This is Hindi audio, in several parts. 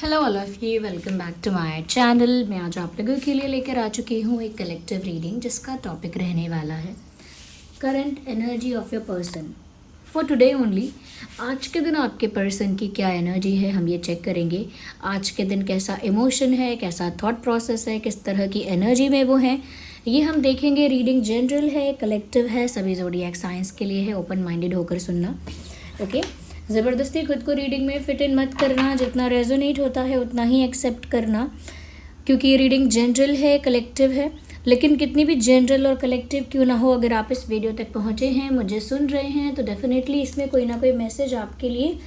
Hello all of you, welcome back to my channel. मैं आज आप लोगों के लिए लेकर आ चुकी हूँ एक कलेक्टिव रीडिंग जिसका टॉपिक रहने वाला है current energy of your person for today only. आज के दिन आपके पर्सन की क्या एनर्जी है हम ये चेक करेंगे। आज के दिन कैसा इमोशन है, कैसा थॉट प्रोसेस है, किस तरह की एनर्जी में वो हैं, ये हम देखेंगे। रीडिंग जनरल है, कलेक्टिव है, सभी ज़ोडिएक साइंस के लिए है। ओपन माइंडेड होकर सुनना, ओके। ज़बरदस्ती खुद को रीडिंग में फिट इन मत करना, जितना रेजोनेट होता है उतना ही एक्सेप्ट करना, क्योंकि ये रीडिंग जनरल है, कलेक्टिव है। लेकिन कितनी भी जनरल और कलेक्टिव क्यों ना हो, अगर आप इस वीडियो तक पहुँचे हैं, मुझे सुन रहे हैं, तो डेफिनेटली इसमें कोई ना कोई मैसेज आपके लिए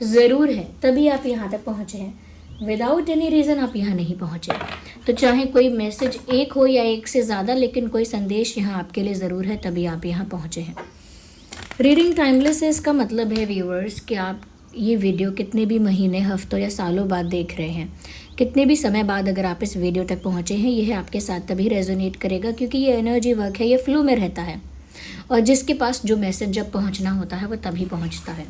ज़रूर है, तभी आप यहाँ तक पहुँचे हैं। विदाउट एनी रीज़न आप यहाँ नहीं पहुँचे। तो चाहे कोई मैसेज एक हो या एक से ज़्यादा, लेकिन कोई संदेश यहाँ आपके लिए ज़रूर है, तभी आप यहाँ पहुँचे हैं। रीडिंग टाइमलेस है, इसका मतलब है व्यूअर्स कि आप ये वीडियो कितने भी महीने, हफ्तों या सालों बाद देख रहे हैं, कितने भी समय बाद अगर आप इस वीडियो तक पहुँचे हैं, यह आपके साथ तभी रेजोनेट करेगा, क्योंकि ये एनर्जी वर्क है, ये फ्लो में रहता है। और जिसके पास जो मैसेज जब पहुँचना होता है वो तभी पहुँचता है,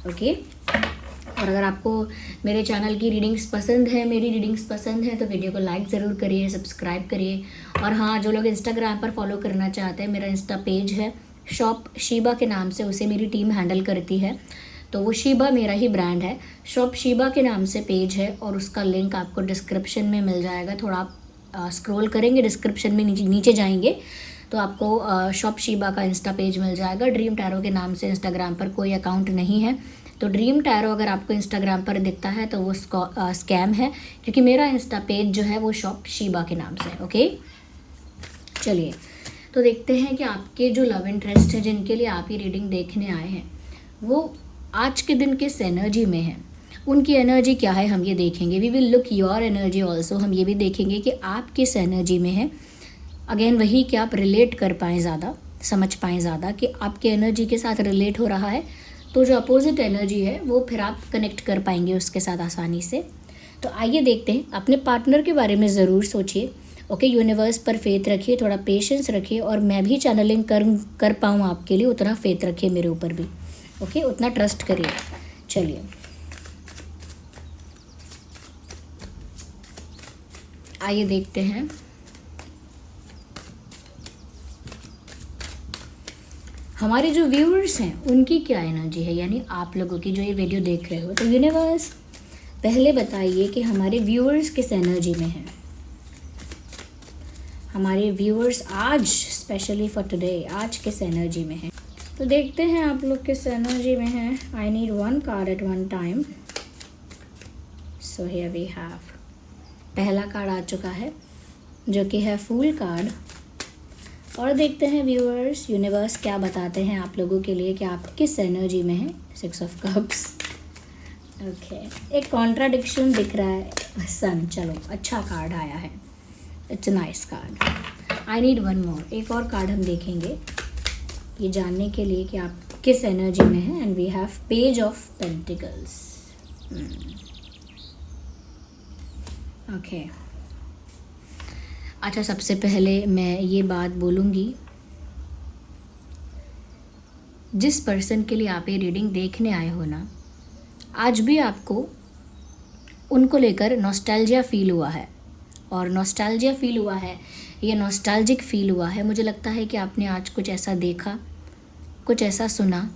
ओके। और अगर आपको मेरे चैनल की रीडिंग्स पसंद है, मेरी रीडिंग्स पसंद है, तो वीडियो को लाइक ज़रूर करिए, सब्सक्राइब करिए। और हाँ, जो लोग इंस्टाग्राम पर फॉलो करना चाहते हैं, मेरा इंस्टा पेज है शॉप शीबा के नाम से, उसे मेरी टीम हैंडल करती है, तो वो शीबा मेरा ही ब्रांड है। शॉप शीबा के नाम से पेज है और उसका लिंक आपको डिस्क्रिप्शन में मिल जाएगा। थोड़ा आप स्क्रॉल करेंगे, डिस्क्रिप्शन में नीचे जाएंगे तो आपको शॉप शीबा का इंस्टा पेज मिल जाएगा। ड्रीम टैरो के नाम से इंस्टाग्राम पर कोई अकाउंट नहीं है, तो ड्रीम टैरो अगर आपको इंस्टाग्राम पर दिखता है तो वो स्कैम है, क्योंकि मेरा इंस्टा पेज जो है वो शॉप शीबा के नाम से, ओके। चलिए तो देखते हैं कि आपके जो लव इंटरेस्ट है, जिनके लिए आप ये रीडिंग देखने आए हैं, वो आज के दिन किस एनर्जी में है, उनकी एनर्जी क्या है, हम ये देखेंगे। We will look your energy also, हम ये भी देखेंगे कि आप किस एनर्जी में हैं। अगेन वही कि आप रिलेट कर पाएँ ज़्यादा, समझ पाएँ ज़्यादा कि आपके एनर्जी के साथ रिलेट हो रहा है, तो जो अपोजिट एनर्जी है वो फिर आप कनेक्ट कर पाएंगे उसके साथ आसानी से। तो आइए देखते हैं। अपने पार्टनर के बारे में ज़रूर सोचिए, ओके। यूनिवर्स पर फेथ रखिए, थोड़ा पेशेंस रखिए, और मैं भी चैनलिंग कर पाऊँ आपके लिए उतना फेथ रखिए मेरे ऊपर भी, ओके, उतना ट्रस्ट करिए। चलिए आइए देखते हैं। हमारे जो व्यूअर्स हैं उनकी क्या एनर्जी है, यानी आप लोगों की जो ये वीडियो देख रहे हो। तो यूनिवर्स पहले बताइए कि हमारे व्यूअर्स किस एनर्जी में हैं। हमारे व्यूअर्स आज स्पेशली फॉर टुडे आज किस एनर्जी में हैं, तो देखते हैं आप लोग किस एनर्जी में हैं। I need one card at one time. So here we have, पहला कार्ड आ चुका है जो कि है फूल कार्ड। और देखते हैं व्यूअर्स यूनिवर्स क्या बताते हैं आप लोगों के लिए कि आप किस एनर्जी में हैं। 6 ऑफ कप्स, ओके। एक कॉन्ट्राडिक्शन दिख रहा है, सन। चलो अच्छा कार्ड आया है, it's a nice card. I need one more, एक और कार्ड हम देखेंगे ये जानने के लिए कि आप किस एनर्जी में हैं। And we have page of pentacles, okay. अच्छा, सबसे पहले मैं ये बात बोलूँगी, जिस पर्सन के लिए आप ये रीडिंग देखने आए हो ना, आज भी आपको उनको लेकर नॉस्टैल्जिया फील हुआ है। और नॉस्टैल्जिया फील हुआ है, ये नॉस्टैल्जिक फील हुआ है। मुझे लगता है कि आपने आज कुछ ऐसा देखा, कुछ ऐसा सुना,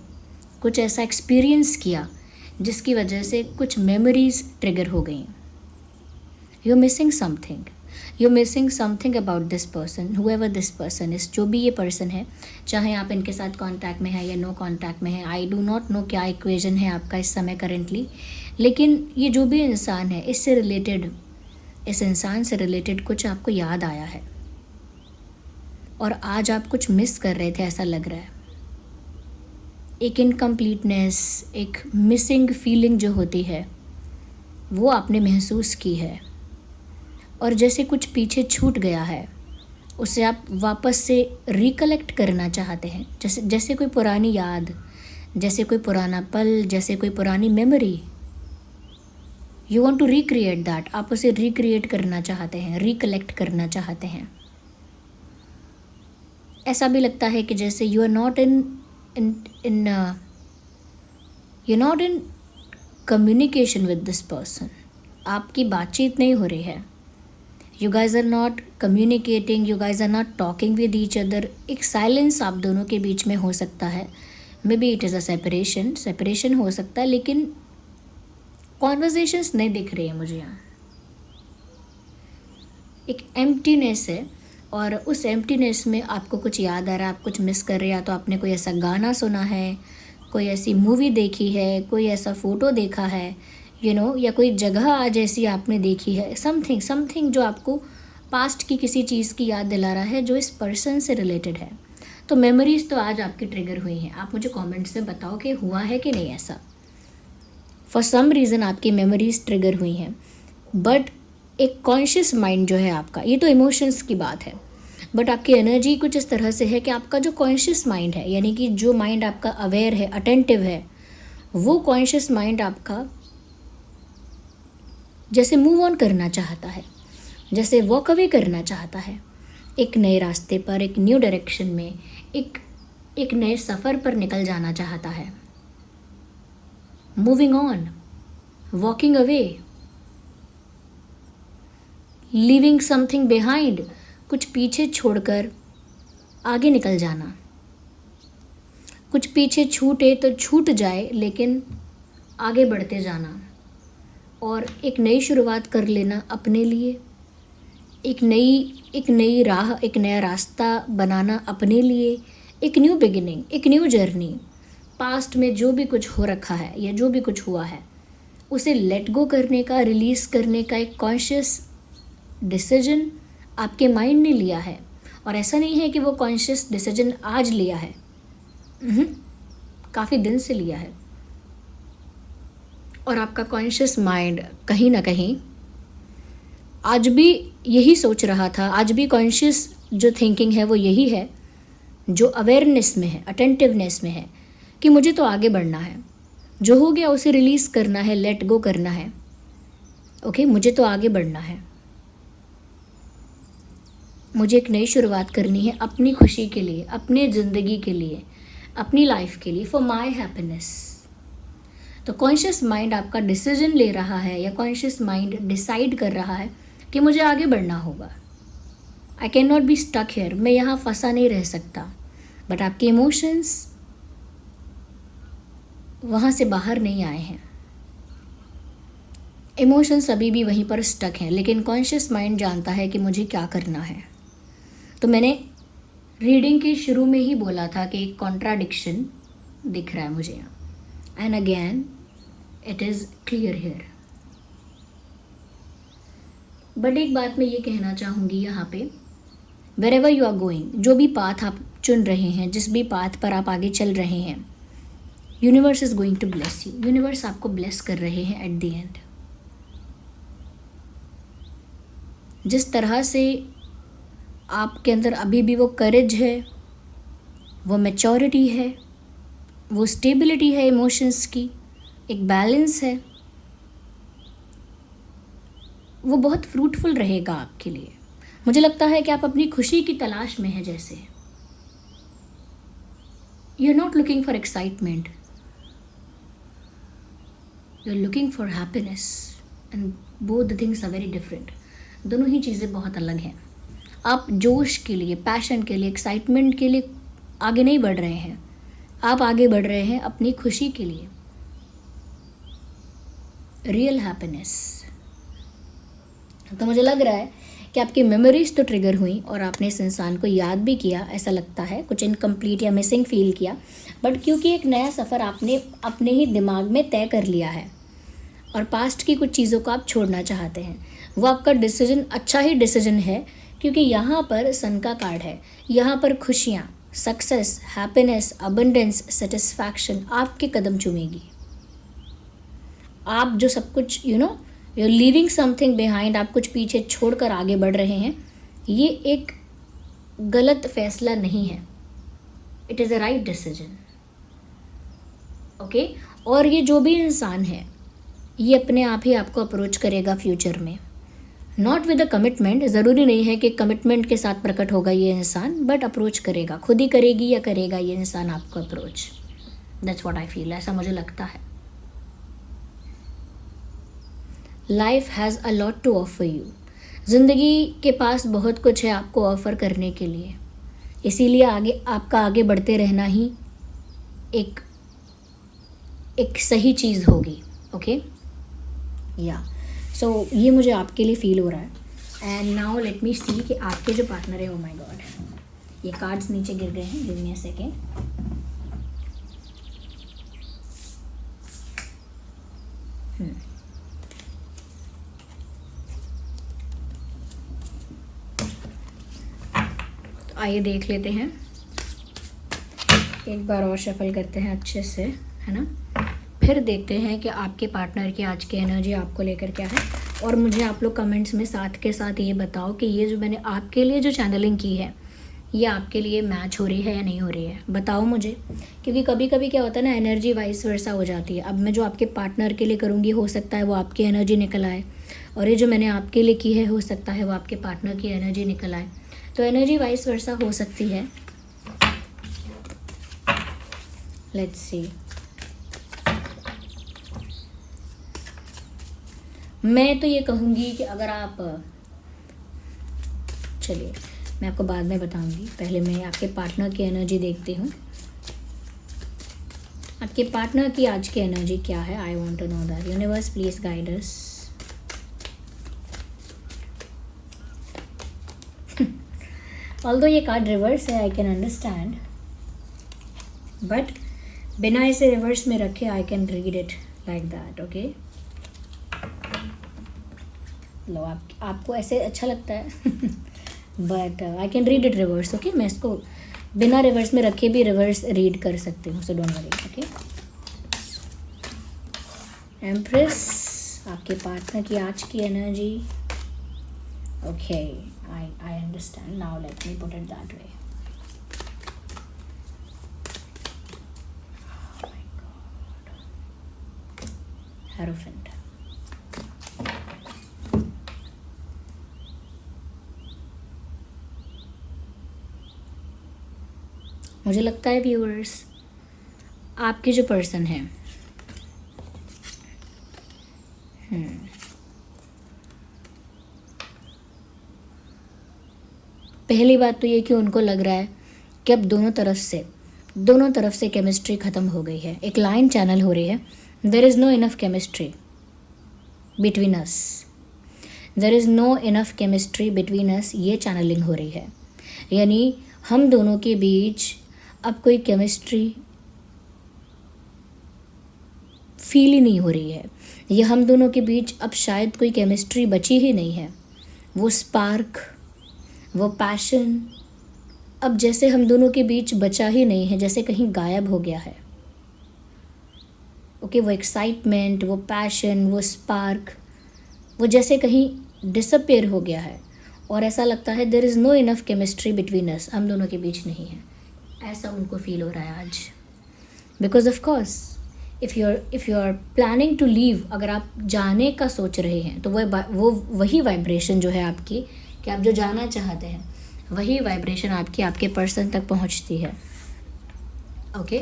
कुछ ऐसा एक्सपीरियंस किया जिसकी वजह से कुछ मेमोरीज ट्रिगर हो गई। You missing something, you missing something about this person, whoever this person is, जो भी ये पर्सन है, चाहे आप इनके साथ कांटेक्ट में है या नो कांटेक्ट में है। आई डू नॉट नो क्या इक्वेशन है आपका इस समय करेंटली, लेकिन ये जो भी इंसान है, इससे रिलेटेड, इस इंसान से रिलेटेड कुछ आपको याद आया है और आज आप कुछ मिस कर रहे थे, ऐसा लग रहा है। एक इनकम्प्लीटनेस, एक मिसिंग फीलिंग जो होती है वो आपने महसूस की है, और जैसे कुछ पीछे छूट गया है उसे आप वापस से रिकलेक्ट करना चाहते हैं, जैसे कोई पुरानी याद, जैसे कोई पुराना पल, जैसे कोई पुरानी memory. You want to recreate that, आप उसे रिक्रिएट करना चाहते हैं, रिकलेक्ट करना चाहते हैं। ऐसा भी लगता है कि जैसे you are not in communication with this person, आपकी बातचीत नहीं हो रही है, you guys are not communicating, you guys are not talking with each other, एक साइलेंस आप दोनों के बीच में हो सकता है, may be it is a separation हो सकता है, लेकिन कॉन्वर्जेशंस नहीं दिख रही है मुझे यहाँ। एक एम्प्टीनेस है, और उस एम्प्टीनेस में आपको कुछ याद आ रहा है, आप कुछ मिस कर रहे हैं, या तो आपने कोई ऐसा गाना सुना है, कोई ऐसी मूवी देखी है, कोई ऐसा फ़ोटो देखा है, या कोई जगह आज ऐसी आपने देखी है, समथिंग जो आपको पास्ट की किसी चीज़ की याद दिला रहा है जो इस पर्सन से रिलेटेड है। तो मेमोरीज़ तो आज आपकी ट्रिगर हुई हैं। आप मुझे कमेंट्स में बताओ कि हुआ है कि नहीं ऐसा। फॉर सम रीज़न आपकी मेमोरीज़ ट्रिगर हुई हैं, बट एक कॉन्शियस माइंड जो है आपका, ये तो इमोशंस की बात है, बट आपकी एनर्जी कुछ इस तरह से है कि आपका जो कॉन्शियस माइंड है, यानी कि जो माइंड आपका अवेयर है, अटेंटिव है, वो कॉन्शियस माइंड आपका जैसे मूव ऑन करना चाहता है, जैसे वॉक अवे करना चाहता है, एक नए रास्ते पर, एक न्यू डायरेक्शन में, एक नए सफ़र पर निकल जाना चाहता है। Moving on, walking away, leaving something behind, कुछ पीछे छोड़कर आगे निकल जाना। कुछ पीछे छूटे तो छूट जाए, लेकिन आगे बढ़ते जाना, और एक नई शुरुआत कर लेना अपने लिए, एक नई राह, एक नया रास्ता बनाना अपने लिए, एक न्यू बिगिनिंग, एक न्यू जर्नी। पास्ट में जो भी कुछ हो रखा है या जो भी कुछ हुआ है, उसे लेट गो करने का, रिलीज़ करने का एक कॉन्शियस डिसीजन आपके माइंड ने लिया है। और ऐसा नहीं है कि वो कॉन्शियस डिसीजन आज लिया है, काफ़ी दिन से लिया है। और आपका कॉन्शियस माइंड कहीं ना कहीं आज भी यही सोच रहा था, आज भी कॉन्शियस जो थिंकिंग है वो यही है, जो अवेयरनेस में है, अटेंटिवनेस में है, कि मुझे तो आगे बढ़ना है, जो हो गया उसे रिलीज़ करना है, लेट गो करना है। ओके, मुझे तो आगे बढ़ना है, मुझे एक नई शुरुआत करनी है अपनी खुशी के लिए, अपने ज़िंदगी के लिए, अपनी लाइफ के लिए, फॉर माई हैप्पीनेस। तो कॉन्शियस माइंड आपका डिसीजन ले रहा है, या कॉन्शियस माइंड डिसाइड कर रहा है कि मुझे आगे बढ़ना होगा। I can not be stuck here, मैं यहाँ फंसा नहीं रह सकता। बट आपके इमोशंस वहाँ से बाहर नहीं आए हैं, इमोशंस अभी भी वहीं पर स्टक हैं, लेकिन कॉन्शियस माइंड जानता है कि मुझे क्या करना है। तो मैंने रीडिंग के शुरू में ही बोला था कि एक कॉन्ट्राडिक्शन दिख रहा है मुझे यहाँ, and again it is clear here. But एक बात मैं ये कहना चाहूँगी यहाँ पे, वेरेवर यू आर गोइंग, जो भी पाथ आप चुन रहे हैं, जिस भी पाथ पर आप आगे चल रहे हैं, universe is going to bless you. Universe आपको ब्लेस कर रहे हैं एट द एंड। जिस तरह से आपके अंदर अभी भी वो करेज है, वो मैच्योरिटी है, वो स्टेबिलिटी है इमोशंस की, एक बैलेंस है, वो बहुत फ्रूटफुल रहेगा आपके लिए। मुझे लगता है कि आप अपनी खुशी की तलाश में हैं, जैसे you are not looking for excitement, you are looking for happiness, and both the things are very different. दोनों ही चीज़ें बहुत अलग हैं। आप जोश के लिए, पैशन के लिए, एक्साइटमेंट के लिए आगे नहीं बढ़ रहे हैं, आप आगे बढ़ रहे हैं अपनी खुशी के लिए, रियल हैप्पीनेस। तो मुझे लग रहा है कि आपकी मेमोरीज तो ट्रिगर हुई और आपने इस इंसान को याद भी किया, ऐसा लगता है कुछ इनकम्प्लीट या मिसिंग फील किया, बट क्योंकि एक नया सफ़र आपने अपने ही दिमाग में तय कर लिया है और पास्ट की कुछ चीज़ों को आप छोड़ना चाहते हैं, वो आपका डिसीजन अच्छा ही डिसीजन है, क्योंकि यहाँ पर सन का कार्ड है, यहाँ पर खुशियाँ, सक्सेस, हैप्पीनेस, अबंडेंस, सेटिस्फैक्शन आपके कदम चूमेगी। आप जो सब कुछ you are leaving something behind, आप कुछ पीछे छोड़कर आगे बढ़ रहे हैं, ये एक गलत फैसला नहीं है, it is a right decision. Okay, और ये जो भी इंसान है ये अपने आप ही आपको अप्रोच करेगा फ्यूचर में, नॉट विद अ कमिटमेंट। ज़रूरी नहीं है कि कमिटमेंट के साथ प्रकट होगा ये इंसान, बट अप्रोच करेगा, खुद ही करेगी या करेगा ये इंसान आपको approach. That's what I feel, ऐसा मुझे लगता है। Life has a lot to offer you. ज़िंदगी के पास बहुत कुछ है आपको ऑफ़र करने के लिए, इसीलिए आपका आगे बढ़ते रहना ही एक एक सही चीज़ होगी। ओके, या सो ये मुझे आपके लिए फ़ील हो रहा है। एंड नाउ लेट मी सी कि आपके जो पार्टनर है, ओ माय गॉड, ये कार्ड्स नीचे गिर गए हैं, गिव मी अ सेकेंड। तो आइए देख लेते हैं, एक बार और शफल करते हैं अच्छे से, है ना। फिर देखते हैं कि आपके पार्टनर की आज की एनर्जी आपको लेकर क्या है। और मुझे आप लोग कमेंट्स में साथ के साथ ये बताओ कि ये जो मैंने आपके लिए जो चैनलिंग की है, ये आपके लिए मैच हो रही है या नहीं हो रही है, बताओ मुझे। क्योंकि कभी कभी क्या होता है ना, एनर्जी वाइस वर्सा हो जाती है। अब मैं जो आपके पार्टनर के लिए करूँगी, हो सकता है वो आपकी एनर्जी निकल आए, और ये जो मैंने आपके लिए की है, हो सकता है वो आपके पार्टनर की एनर्जी निकल आए। तो एनर्जी वाइस वर्सा हो सकती है। Let's see. मैं तो ये कहूँगी कि अगर आप, चलिए मैं आपको बाद में बताऊँगी, पहले मैं आपके पार्टनर की एनर्जी देखती हूँ। आपके पार्टनर की आज की एनर्जी क्या है, I want to know that. Universe please guide us. Although ये कार्ड रिवर्स है, आई कैन अंडरस्टैंड, बट बिना इसे रिवर्स में रखे I can read it like that. Okay, लो आपको ऐसे अच्छा लगता है but I can read it reverse. Okay, मैं इसको बिना रिवर्स में रखे भी रिवर्स रीड कर सकती हूँ, so don't worry. Okay, empress, आपके पार्टनर की आज की energy. Okay, I understand now, let me put it that way. Hierophant, मुझे लगता है व्यूअर्स, आपके जो पर्सन है, पहली बात तो ये कि उनको लग रहा है कि अब दोनों तरफ से केमिस्ट्री ख़त्म हो गई है। एक लाइन चैनल हो रही है, there is no enough chemistry between us, there is no enough chemistry between us, ये चैनलिंग हो रही है। यानी हम दोनों के बीच अब कोई केमिस्ट्री फील ही नहीं हो रही है, या हम दोनों के बीच अब शायद कोई केमिस्ट्री बची ही नहीं है। वो स्पार्क, वो पैशन अब जैसे हम दोनों के बीच बचा ही नहीं है, जैसे कहीं गायब हो गया है। ओके, वो एक्साइटमेंट, वो पैशन, वो स्पार्क, वो जैसे कहीं डिसअपेयर हो गया है, और ऐसा लगता है there is no enough chemistry between us, हम दोनों के बीच नहीं है, ऐसा उनको फील हो रहा है आज। Because of course if you are planning to leave, अगर आप जाने का सोच रहे हैं, तो वो वही वाइब्रेशन जो है आपकी, कि आप जो जाना चाहते हैं, वही वाइब्रेशन आपके पर्सन तक पहुंचती है। ओके,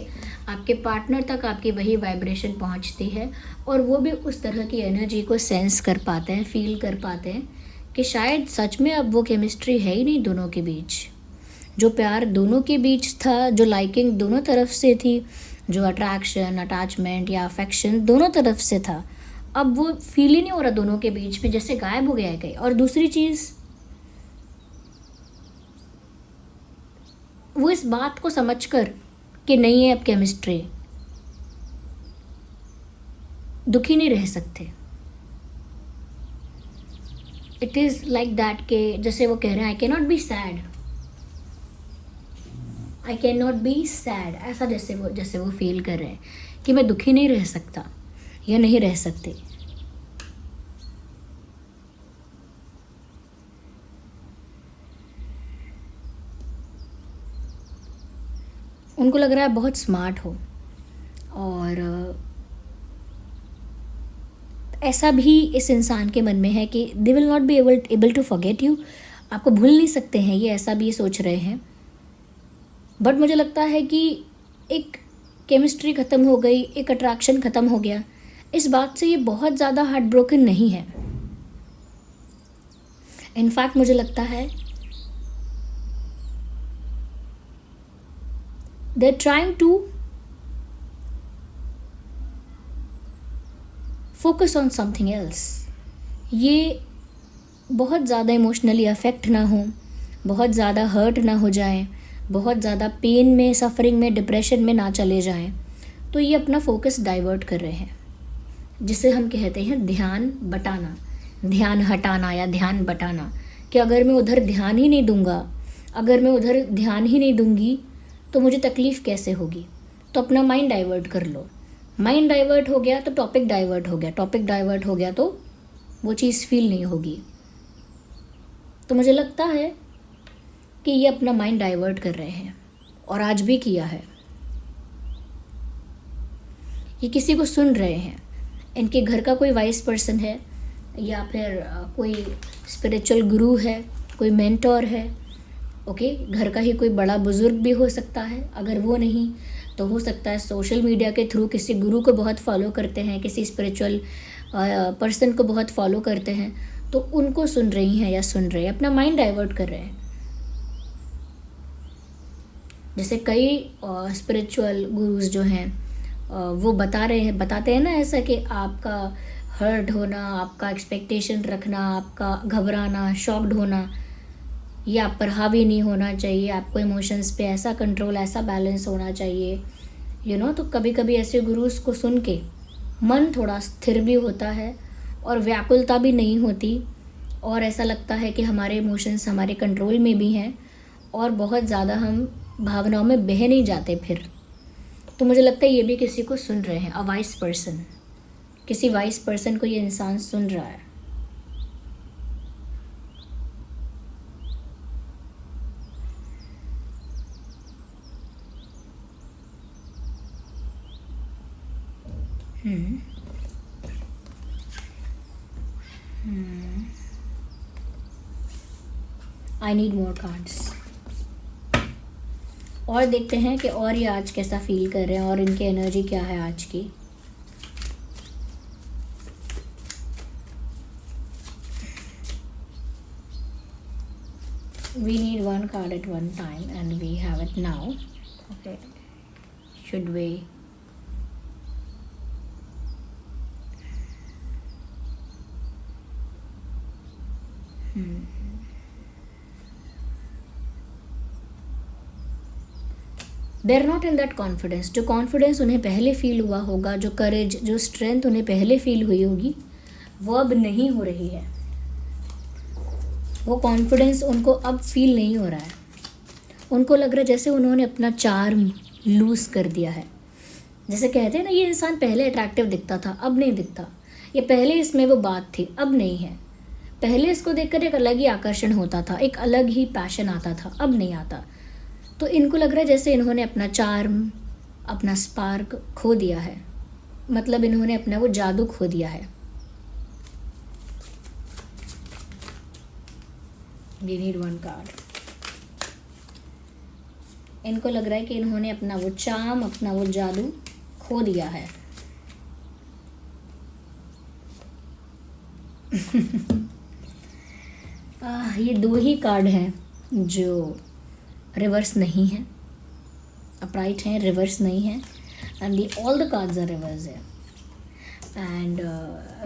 आपके पार्टनर तक आपकी वही वाइब्रेशन पहुंचती है, और वो भी उस तरह की एनर्जी को सेंस कर पाते हैं, फील कर पाते हैं कि शायद सच में अब वो केमिस्ट्री है ही नहीं दोनों के बीच। जो प्यार दोनों के बीच था, जो लाइकिंग दोनों तरफ से थी, जो अट्रैक्शन, अटैचमेंट या अफेक्शन दोनों तरफ से था, अब वो फील ही नहीं हो रहा दोनों के बीच में, जैसे गायब हो गया है कहीं। और दूसरी चीज़, वो इस बात को समझकर कि नहीं है अब केमिस्ट्री, दुखी नहीं रह सकते। इट इज़ लाइक दैट के जैसे वो कह रहे हैं, आई can not be sad, I can not be sad, ऐसा जैसे वो फील कर रहे हैं कि मैं दुखी नहीं रह सकता या नहीं रह सकती। उनको लग रहा है बहुत स्मार्ट हो, और ऐसा भी इस इंसान के मन में है कि they will not be able to forget you, आपको भूल नहीं सकते हैं, ये ऐसा भी ये सोच रहे हैं। बट मुझे लगता है कि एक केमिस्ट्री ख़त्म हो गई, एक अट्रैक्शन ख़त्म हो गया, इस बात से ये बहुत ज़्यादा हार्ट ब्रोकन नहीं है। इनफैक्ट मुझे लगता है they are trying to focus on something else. ये बहुत ज़्यादा इमोशनली अफेक्ट ना हो, बहुत ज़्यादा हर्ट ना हो जाए, बहुत ज़्यादा पेन में, सफरिंग में, डिप्रेशन में ना चले जाएं, तो ये अपना फोकस डाइवर्ट कर रहे हैं, जिसे हम कहते हैं ध्यान बटाना, ध्यान हटाना या ध्यान बटाना। कि अगर मैं उधर ध्यान ही नहीं दूंगा, अगर मैं उधर ध्यान ही नहीं दूंगी तो मुझे तकलीफ़ कैसे होगी। तो अपना माइंड डाइवर्ट कर लो। माइंड डाइवर्ट हो गया तो टॉपिक डाइवर्ट हो गया, टॉपिक डाइवर्ट हो गया तो वो चीज़ फील नहीं होगी। तो मुझे लगता है कि ये अपना माइंड डाइवर्ट कर रहे हैं और आज भी किया है। ये किसी को सुन रहे हैं, इनके घर का कोई वाइस पर्सन है या फिर कोई स्पिरिचुअल गुरु है, कोई मेंटोर है, ओके, घर का ही कोई बड़ा बुजुर्ग भी हो सकता है। अगर वो नहीं तो हो सकता है सोशल मीडिया के थ्रू किसी गुरु को बहुत फॉलो करते हैं, किसी स्पिरिचुअल पर्सन को बहुत फॉलो करते हैं, तो उनको सुन रही हैं या सुन रहे हैं, अपना माइंड डाइवर्ट कर रहे हैं। जैसे कई स्पिरिचुअल गुरुज जो हैं वो बताते हैं ना ऐसा कि आपका हर्ट होना, आपका एक्सपेक्टेशन रखना, आपका घबराना, शॉक्ड होना, ये आप पर हावी नहीं होना चाहिए, आपको इमोशंस पे ऐसा कंट्रोल, ऐसा बैलेंस होना चाहिए, तो कभी कभी ऐसे गुरुज को सुन के मन थोड़ा स्थिर भी होता है और व्याकुलता भी नहीं होती, और ऐसा लगता है कि हमारे इमोशंस हमारे कंट्रोल में भी हैं और बहुत ज़्यादा हम भावनाओं में बह नहीं जाते फिर। तो मुझे लगता है ये भी किसी को सुन रहे हैं, अ वाइस पर्सन, किसी वाइस पर्सन को ये इंसान सुन रहा है। I need more cards. और देखते हैं कि और ये आज कैसा फील कर रहे हैं और इनकी एनर्जी क्या है आज की। We need one card at one time and we have it now. Okay. Should we? They are not in that confidence. जो कॉन्फिडेंस उन्हें पहले फील हुआ होगा, जो करेज, जो स्ट्रेंथ उन्हें पहले फील हुई होगी, वो अब नहीं हो रही है। वो कॉन्फिडेंस उनको अब फील नहीं हो रहा है। उनको लग रहा है जैसे उन्होंने अपना चार्म लूज़ कर दिया है। जैसे कहते हैं ना, ये इंसान पहले अट्रैक्टिव दिखता था, अब नहीं दिखता। ये पहले इसमें वो बात थी, अब नहीं है। पहले इसको देखकर एक अलग ही आकर्षण होता था, एक अलग ही पैशन आता था, अब नहीं आता। तो इनको लग रहा है जैसे इन्होंने अपना चार्म, अपना स्पार्क खो दिया है, मतलब इन्होंने अपना वो जादू खो दिया है। We need one card. इनको लग रहा है कि इन्होंने अपना वो चार्म, अपना वो जादू खो दिया है। ये दो ही कार्ड हैं जो रिवर्स नहीं है, अपराइट हैं, रिवर्स नहीं है, and all the cards are reverse है। एंड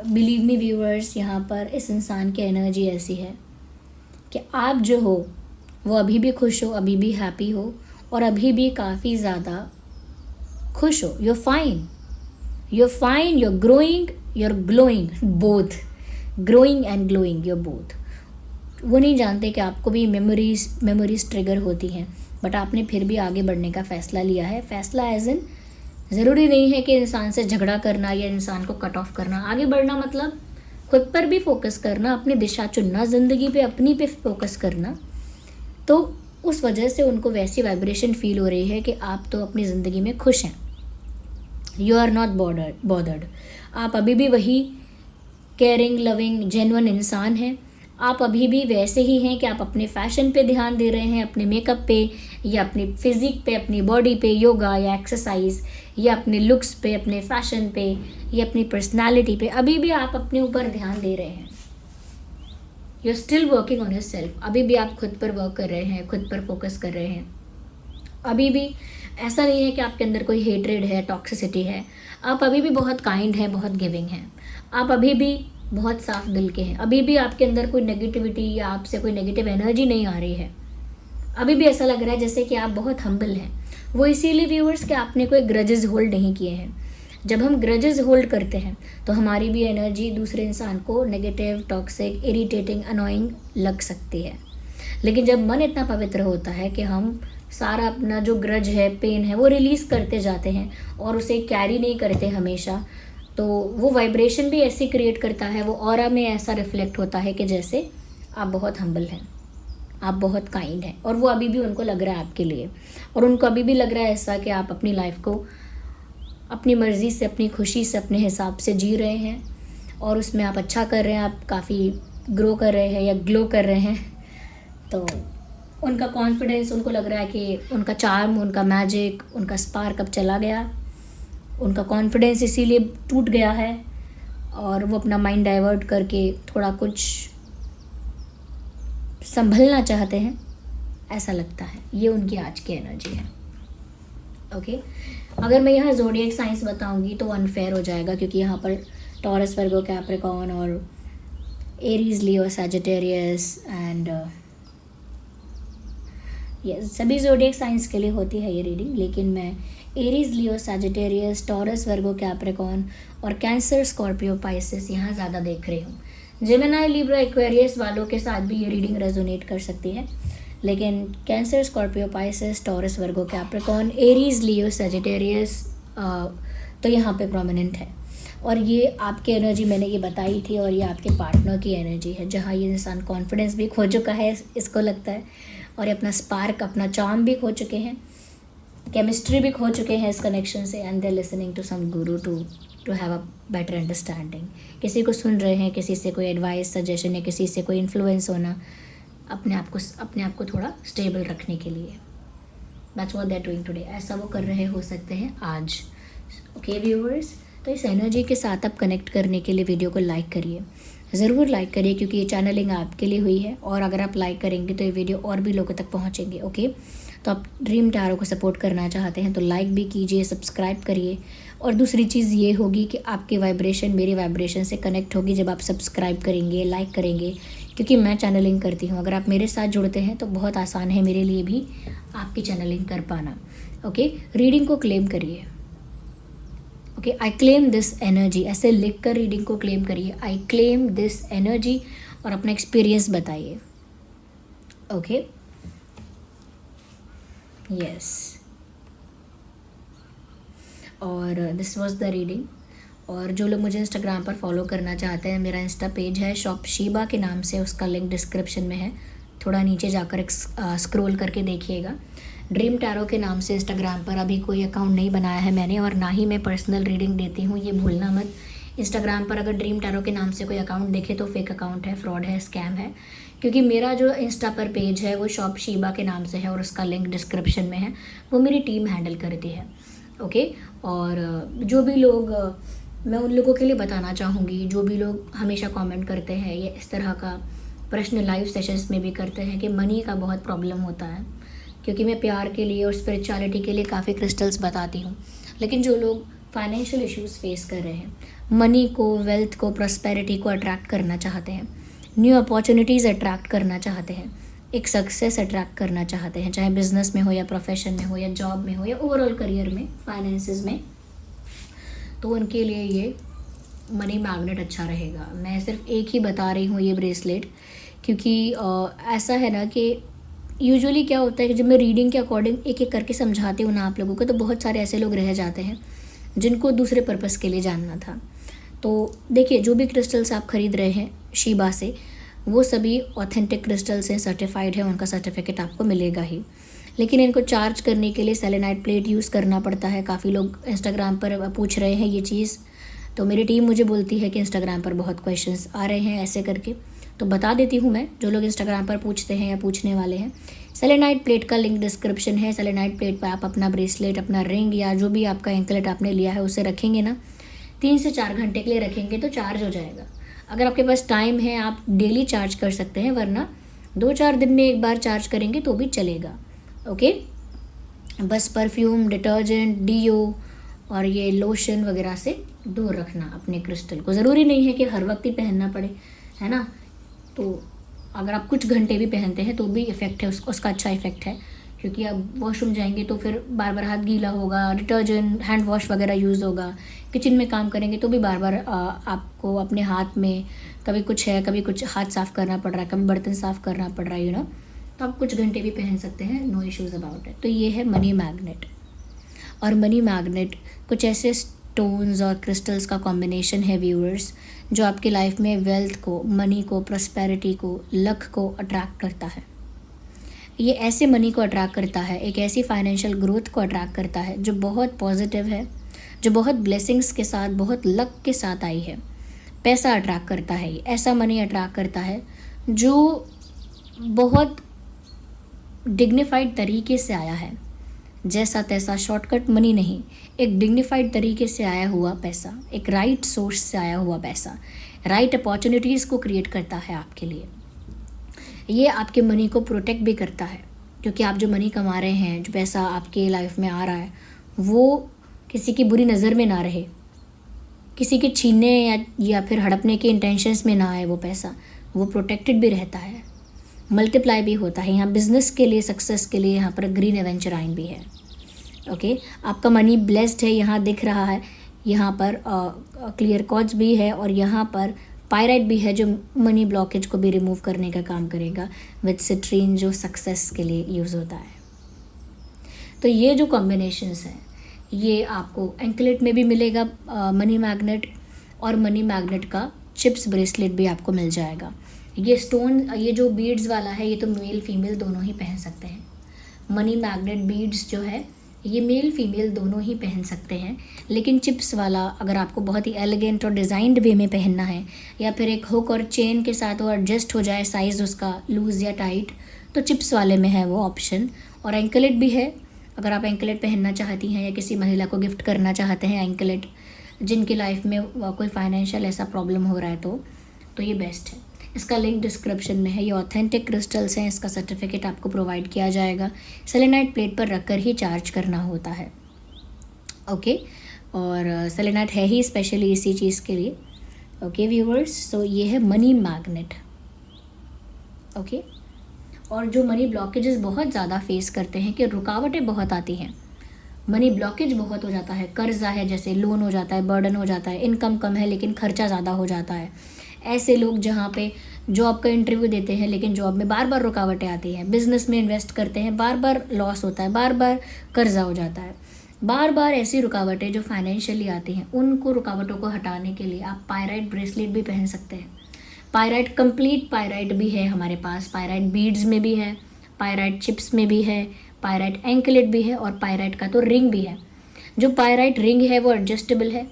बिलीव मी व्यूअर्स, यहाँ पर इस इंसान की एनर्जी ऐसी है कि आप जो हो वो अभी भी खुश हो, अभी भी हैप्पी हो और अभी भी काफ़ी ज़्यादा खुश हो। you're fine, you're growing, you're glowing, both, growing and glowing, you're both। वो नहीं जानते कि आपको भी मेमोरीज ट्रिगर होती हैं, बट आपने फिर भी आगे बढ़ने का फ़ैसला लिया है। फ़ैसला एज इन ज़रूरी नहीं है कि इंसान से झगड़ा करना या इंसान को कट ऑफ करना। आगे बढ़ना मतलब खुद पर भी फोकस करना, अपनी दिशा चुनना, ज़िंदगी पे अपनी पे फोकस करना। तो उस वजह से उनको वैसी वाइब्रेशन फील हो रही है कि आप तो अपनी ज़िंदगी में खुश हैं। You are not bothered. आप अभी भी वही केयरिंग, लविंग, जेन्युइन इंसान हैं आप अभी भी वैसे ही हैं कि आप अपने फैशन पे ध्यान दे रहे हैं, अपने मेकअप पे या अपनी फिजिक पे, अपनी बॉडी पे, योगा या एक्सरसाइज, या अपने लुक्स पे, अपने फैशन पे, या अपनी पर्सनालिटी पे अभी भी आप अपने ऊपर ध्यान दे रहे हैं। You are still working on yourself. अभी भी आप खुद पर वर्क कर रहे हैं, खुद पर फोकस कर रहे हैं। अभी भी ऐसा नहीं है कि आपके अंदर कोई हेट्रेड है, टॉक्सिसिटी है। आप अभी भी बहुत काइंड हैं, बहुत गिविंग हैं। आप अभी भी बहुत साफ दिल के हैं। अभी भी आपके अंदर कोई नेगेटिविटी या आपसे कोई नेगेटिव एनर्जी नहीं आ रही है। अभी भी ऐसा लग रहा है जैसे कि आप बहुत हम्बल हैं। वो इसीलिए व्यूअर्स कि आपने कोई ग्रजेस होल्ड नहीं किए हैं। जब हम ग्रजेस होल्ड करते हैं तो हमारी भी एनर्जी दूसरे इंसान को नेगेटिव, टॉक्सिक, इरिटेटिंग, अनोइंग लग सकती है। लेकिन जब मन इतना पवित्र होता है कि हम सारा अपना जो ग्रज है, पेन है, वो रिलीज़ करते जाते हैं और उसे कैरी नहीं करते हमेशा, तो वो वाइब्रेशन भी ऐसी क्रिएट करता है, वो ऑरा में ऐसा रिफ्लेक्ट होता है कि जैसे आप बहुत हम्बल हैं, आप बहुत काइंड हैं। और वो अभी भी उनको लग रहा है आपके लिए, और उनको अभी भी लग रहा है ऐसा कि आप अपनी लाइफ को अपनी मर्ज़ी से, अपनी खुशी से, अपने हिसाब से जी रहे हैं और उसमें आप अच्छा कर रहे हैं, आप काफ़ी ग्रो कर रहे हैं या ग्लो कर रहे हैं। तो उनका कॉन्फिडेंस, उनको लग रहा है कि उनका चार्म, उनका मैजिक, उनका स्पार्क अब चला गया। उनका कॉन्फिडेंस इसीलिए टूट गया है और वो अपना माइंड डाइवर्ट करके थोड़ा कुछ संभलना चाहते हैं, ऐसा लगता है। ये उनकी आज की एनर्जी है। ओके, अगर मैं यहाँ ज़ोडिएक साइंस बताऊंगी तो अनफेयर हो जाएगा, क्योंकि यहाँ पर टॉरस, वर्गो, कैप्रिकॉर्न और एरीज, लियो, सैजिटेरियस एंड ये सभी ज़ोडिएक साइंस के लिए होती है ये रीडिंग। लेकिन मैं एरीज, लियो, सैजिटेरियस, टॉरस, वर्गो, कैप्रिकॉर्न और कैंसर, स्कॉर्पियो, पाइसेस यहाँ ज़्यादा देख रही हूँ। जेमिनी, लिब्रा, एक्वेरियस वालों के साथ भी ये रीडिंग रेजोनेट कर सकती है, लेकिन कैंसर, स्कॉर्पियो, पाइसेस, टॉरस, वर्गो, कैप्रिकॉर्न, एरीज, लियो, सैजिटेरियस तो यहाँ पे प्रोमिनेंट है। और ये आपकी एनर्जी मैंने ये बताई थी, और ये आपके पार्टनर की एनर्जी है, जहाँ ये इंसान कॉन्फिडेंस भी खो चुका है, इसको लगता है, और ये अपना स्पार्क, अपना चार्म भी खो चुके हैं, केमिस्ट्री भी खो चुके हैं इस कनेक्शन से। And they listening to some guru to have a better understanding. किसी को सुन रहे हैं, किसी से कोई एडवाइस, सजेशन या किसी से कोई इन्फ्लुएंस होना, अपने आप को थोड़ा स्टेबल रखने के लिए। That's what they are doing today. ऐसा वो कर रहे हो सकते हैं आज। ओके व्यूअर्स, तो इस एनर्जी के साथ आप कनेक्ट करने के लिए वीडियो को लाइक करिए, ज़रूर लाइक करिए, क्योंकि ये चैनलिंग आपके लिए हुई है, और अगर आप लाइक करेंगे तो ये वीडियो और भी लोगों तक पहुंचेंगे। ओके, तो आप ड्रीम टैरो को सपोर्ट करना चाहते हैं तो लाइक भी कीजिए, सब्सक्राइब करिए। और दूसरी चीज़ ये होगी कि आपकी वाइब्रेशन मेरी वाइब्रेशन से कनेक्ट होगी जब आप सब्सक्राइब करेंगे, लाइक करेंगे, क्योंकि मैं चैनलिंग करती हूँ। अगर आप मेरे साथ जुड़ते हैं तो बहुत आसान है मेरे लिए भी आपकी चैनलिंग कर पाना। ओके, रीडिंग को क्लेम करिए। Okay, I claim this energy, ऐसे लिख कर रीडिंग को क्लेम करिए, आई क्लेम दिस एनर्जी, और अपना एक्सपीरियंस बताइए। ओके, यस, और दिस वाज द रीडिंग। और जो लोग मुझे इंस्टाग्राम पर फॉलो करना चाहते हैं, मेरा इंस्टा पेज है शॉप शीबा के नाम से, उसका लिंक डिस्क्रिप्शन में है, थोड़ा नीचे जाकर स्क्रॉल करके देखिएगा। ड्रीम टैरो के नाम से इंस्टाग्राम पर अभी कोई अकाउंट नहीं बनाया है मैंने, और ना ही मैं पर्सनल रीडिंग देती हूँ, ये भूलना मत। इंस्टाग्राम पर अगर ड्रीम टैरो के नाम से कोई अकाउंट देखे तो फेक अकाउंट है, फ्रॉड है, स्कैम है, क्योंकि मेरा जो इंस्टा पर पेज है वो शॉप शीबा के नाम से है और उसका लिंक डिस्क्रिप्शन में है, वो मेरी टीम हैंडल करती है। ओके, और जो भी लोग, मैं उन लोगों के लिए बताना चाहूँगी जो भी लोग हमेशा कमेंट करते हैं या इस तरह का प्रश्न लाइव सेशंस में भी करते हैं कि मनी का बहुत प्रॉब्लम होता है, क्योंकि मैं प्यार के लिए और स्पिरिचुअलिटी के लिए काफ़ी क्रिस्टल्स बताती हूँ। लेकिन जो लोग फाइनेंशियल इश्यूज़ फेस कर रहे हैं, मनी को, वेल्थ को, प्रॉस्पेरिटी को अट्रैक्ट करना चाहते हैं, न्यू अपॉर्चुनिटीज़ अट्रैक्ट करना चाहते हैं, एक सक्सेस अट्रैक्ट करना चाहते हैं, चाहे बिजनेस में हो या प्रोफेशन में हो या जॉब में हो या ओवरऑल करियर में, फाइनेंसेस में, तो उनके लिए ये मनी मैग्नेट अच्छा रहेगा। मैं सिर्फ एक ही बता रही हूँ ये ब्रेसलेट, क्योंकि ऐसा है ना कि यूजुअली क्या होता है कि जब मैं रीडिंग के अकॉर्डिंग एक एक करके समझाती हूँ ना आप लोगों को, तो बहुत सारे ऐसे लोग रह जाते हैं जिनको दूसरे पर्पस के लिए जानना था। तो देखिए, जो भी क्रिस्टल्स आप ख़रीद रहे हैं शीबा से, वो सभी ऑथेंटिक क्रिस्टल्स हैं, सर्टिफाइड है, उनका सर्टिफिकेट आपको मिलेगा ही। लेकिन इनको चार्ज करने के लिए सेलेनाइट प्लेट यूज़ करना पड़ता है। काफ़ी लोग इंस्टाग्राम पर पूछ रहे हैं ये चीज़, तो मेरी टीम मुझे बोलती है कि इंस्टाग्राम पर बहुत क्वेश्चंस आ रहे हैं ऐसे करके, तो बता देती हूँ मैं, जो लोग इंस्टाग्राम पर पूछते हैं या पूछने वाले हैं। सेलेनाइट प्लेट का लिंक डिस्क्रिप्शन है। सेलेनाइट प्लेट पर आप अपना ब्रेसलेट, अपना रिंग या जो भी आपका एंकलेट आपने लिया है उसे रखेंगे ना, 3 से 4 घंटे के लिए रखेंगे तो चार्ज हो जाएगा। अगर आपके पास टाइम है आप डेली चार्ज कर सकते हैं, वरना 2-4 दिन में एक बार चार्ज करेंगे तो भी चलेगा। ओके, बस परफ्यूम, डिटर्जेंट, डीओ और ये लोशन वगैरह से दूर रखना अपने क्रिस्टल को। ज़रूरी नहीं है कि हर वक्त ही पहनना पड़े, है ना। तो अगर आप कुछ घंटे भी पहनते हैं तो भी इफ़ेक्ट है उसका अच्छा इफ़ेक्ट है, क्योंकि आप वॉशरूम जाएंगे तो फिर बार बार हाथ गीला होगा, डिटर्जेंट, हैंड वॉश वगैरह यूज़ होगा। किचन में काम करेंगे तो भी बार बार आपको अपने हाथ में कभी कुछ है, कभी कुछ हाथ साफ़ करना पड़ रहा है, कभी बर्तन साफ़ करना पड़ रहा है, तो आप कुछ घंटे भी पहन सकते हैं, नो इश्यूज़ अबाउट इट। तो ये है मनी मैग्नेट। और मनी मैग्नेट कुछ ऐसे स्टोन्स और क्रिस्टल्स का कॉम्बिनेशन है व्यूअर्स, जो आपकी लाइफ में वेल्थ को, मनी को, प्रॉस्पेरिटी को, लक को अट्रैक्ट करता है। ये ऐसे मनी को अट्रैक्ट करता है, एक ऐसी फाइनेंशियल ग्रोथ को अट्रैक्ट करता है जो बहुत पॉजिटिव है, जो बहुत ब्लेसिंग्स के साथ, बहुत लक के साथ आई है। पैसा अट्रैक्ट करता है, ये ऐसा मनी अट्रैक्ट करता है जो बहुत डिग्निफाइड तरीके से आया है, जैसा तैसा शॉर्टकट मनी नहीं, एक डिग्निफाइड तरीके से आया हुआ पैसा, एक राइट सोर्स से आया हुआ पैसा, राइट अपॉर्चुनिटीज़ को क्रिएट करता है आपके लिए। ये आपके मनी को प्रोटेक्ट भी करता है, क्योंकि आप जो मनी कमा रहे हैं, जो पैसा आपके लाइफ में आ रहा है, वो किसी की बुरी नज़र में ना रहे, किसी के छीनने या फिर हड़पने के इंटेंशंस में ना आए। वो पैसा वो प्रोटेक्टेड भी रहता है, मल्टीप्लाई भी होता है। यहाँ बिजनेस के लिए, सक्सेस के लिए यहाँ पर ग्रीन एवेंचर आइन भी है। ओके, आपका मनी ब्लेस्ड है, यहाँ दिख रहा है। यहाँ पर क्लियर कॉर्ड्स भी है और यहाँ पर पायराइट भी है, जो मनी ब्लॉकेज को भी रिमूव करने का काम करेगा, विद सिट्रीन जो सक्सेस के लिए यूज़ होता है। तो ये जो कॉम्बिनेशंस हैं, ये आपको एंकलेट में भी मिलेगा मनी मैग्नेट, और मनी मैग्नेट का चिप्स ब्रेसलेट भी आपको मिल जाएगा। ये स्टोन, ये जो बीड्स वाला है, ये तो मेल फीमेल दोनों ही पहन सकते हैं। मनी मैग्नेट बीड्स जो है ये मेल फीमेल दोनों ही पहन सकते हैं, लेकिन चिप्स वाला अगर आपको बहुत ही एलिगेंट और डिज़ाइंड वे में पहनना है, या फिर एक हुक और चेन के साथ वो एडजस्ट हो जाए साइज़ उसका लूज़ या टाइट, तो चिप्स वाले में है वो ऑप्शन। और एंकलेट भी है, अगर आप एंकलेट पहनना चाहती हैं या किसी महिला को गिफ्ट करना चाहते हैं एंकलेट, जिनकी लाइफ में कोई फाइनेंशियल ऐसा प्रॉब्लम हो रहा है, तो ये बेस्ट है। इसका लिंक डिस्क्रिप्शन में है। ये ऑथेंटिक क्रिस्टल्स हैं, इसका सर्टिफिकेट आपको प्रोवाइड किया जाएगा। सेलेनाइट प्लेट पर रखकर ही चार्ज करना होता है। ओके, और सेलेनाइट है ही स्पेशली इसी चीज़ के लिए। ओके व्यूअर्स, तो ये है मनी मैग्नेट। ओके, और जो मनी ब्लॉकेजेस बहुत ज़्यादा फेस करते हैं कि रुकावटें बहुत आती हैं, मनी ब्लॉकेज बहुत हो जाता है, कर्जा है, जैसे लोन हो जाता है, बर्डन हो जाता है, इनकम कम है लेकिन खर्चा ज़्यादा हो जाता है। ऐसे लोग जहाँ पे जॉब का इंटरव्यू देते हैं लेकिन जॉब में बार बार रुकावटें आती हैं, बिजनेस में इन्वेस्ट करते हैं, बार बार लॉस होता है, बार बार कर्जा हो जाता है, बार बार ऐसी रुकावटें जो फाइनेंशियली आती हैं, उनको रुकावटों को हटाने के लिए आप पायराइट ब्रेसलेट भी पहन सकते हैं। पायराइट, कंप्लीट पायराइट भी है हमारे पास, पायराइट बीड्स में भी है, पायराइट चिप्स में भी है, पायराइट एंकलेट भी है, और पायराइट का तो रिंग भी है। जो पायराइट रिंग है वो एडजस्टेबल है।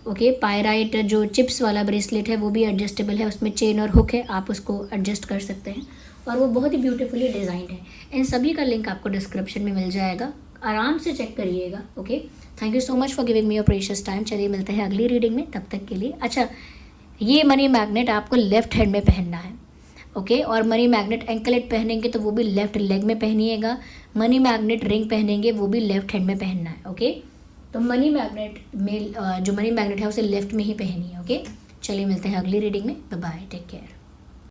ओके, पायराइट जो चिप्स वाला ब्रेसलेट है वो भी एडजस्टेबल है, उसमें चेन और हुक है, आप उसको एडजस्ट कर सकते हैं, और वो बहुत ही ब्यूटीफुली डिज़ाइंड है। इन सभी का लिंक आपको डिस्क्रिप्शन में मिल जाएगा, आराम से चेक करिएगा। Okay, thank you so much for giving me your precious time. चलिए मिलते हैं अगली रीडिंग में, तब तक के लिए। अच्छा, ये मनी मैग्नेट आपको लेफ्ट हैंड में पहनना है। ओके, और मनी मैग्नेट एंकलेट पहनेंगे तो वो भी लेफ्ट लेग में पहनिएगा। मनी मैग्नेट रिंग पहनेंगे वो भी लेफ्ट हैंड में पहनना है। ओके, तो मनी मैग्नेट में जो मनी मैग्नेट है उसे लेफ्ट में ही पहनिए। ओके, चलिए मिलते हैं अगली रीडिंग में। Bye bye, take care.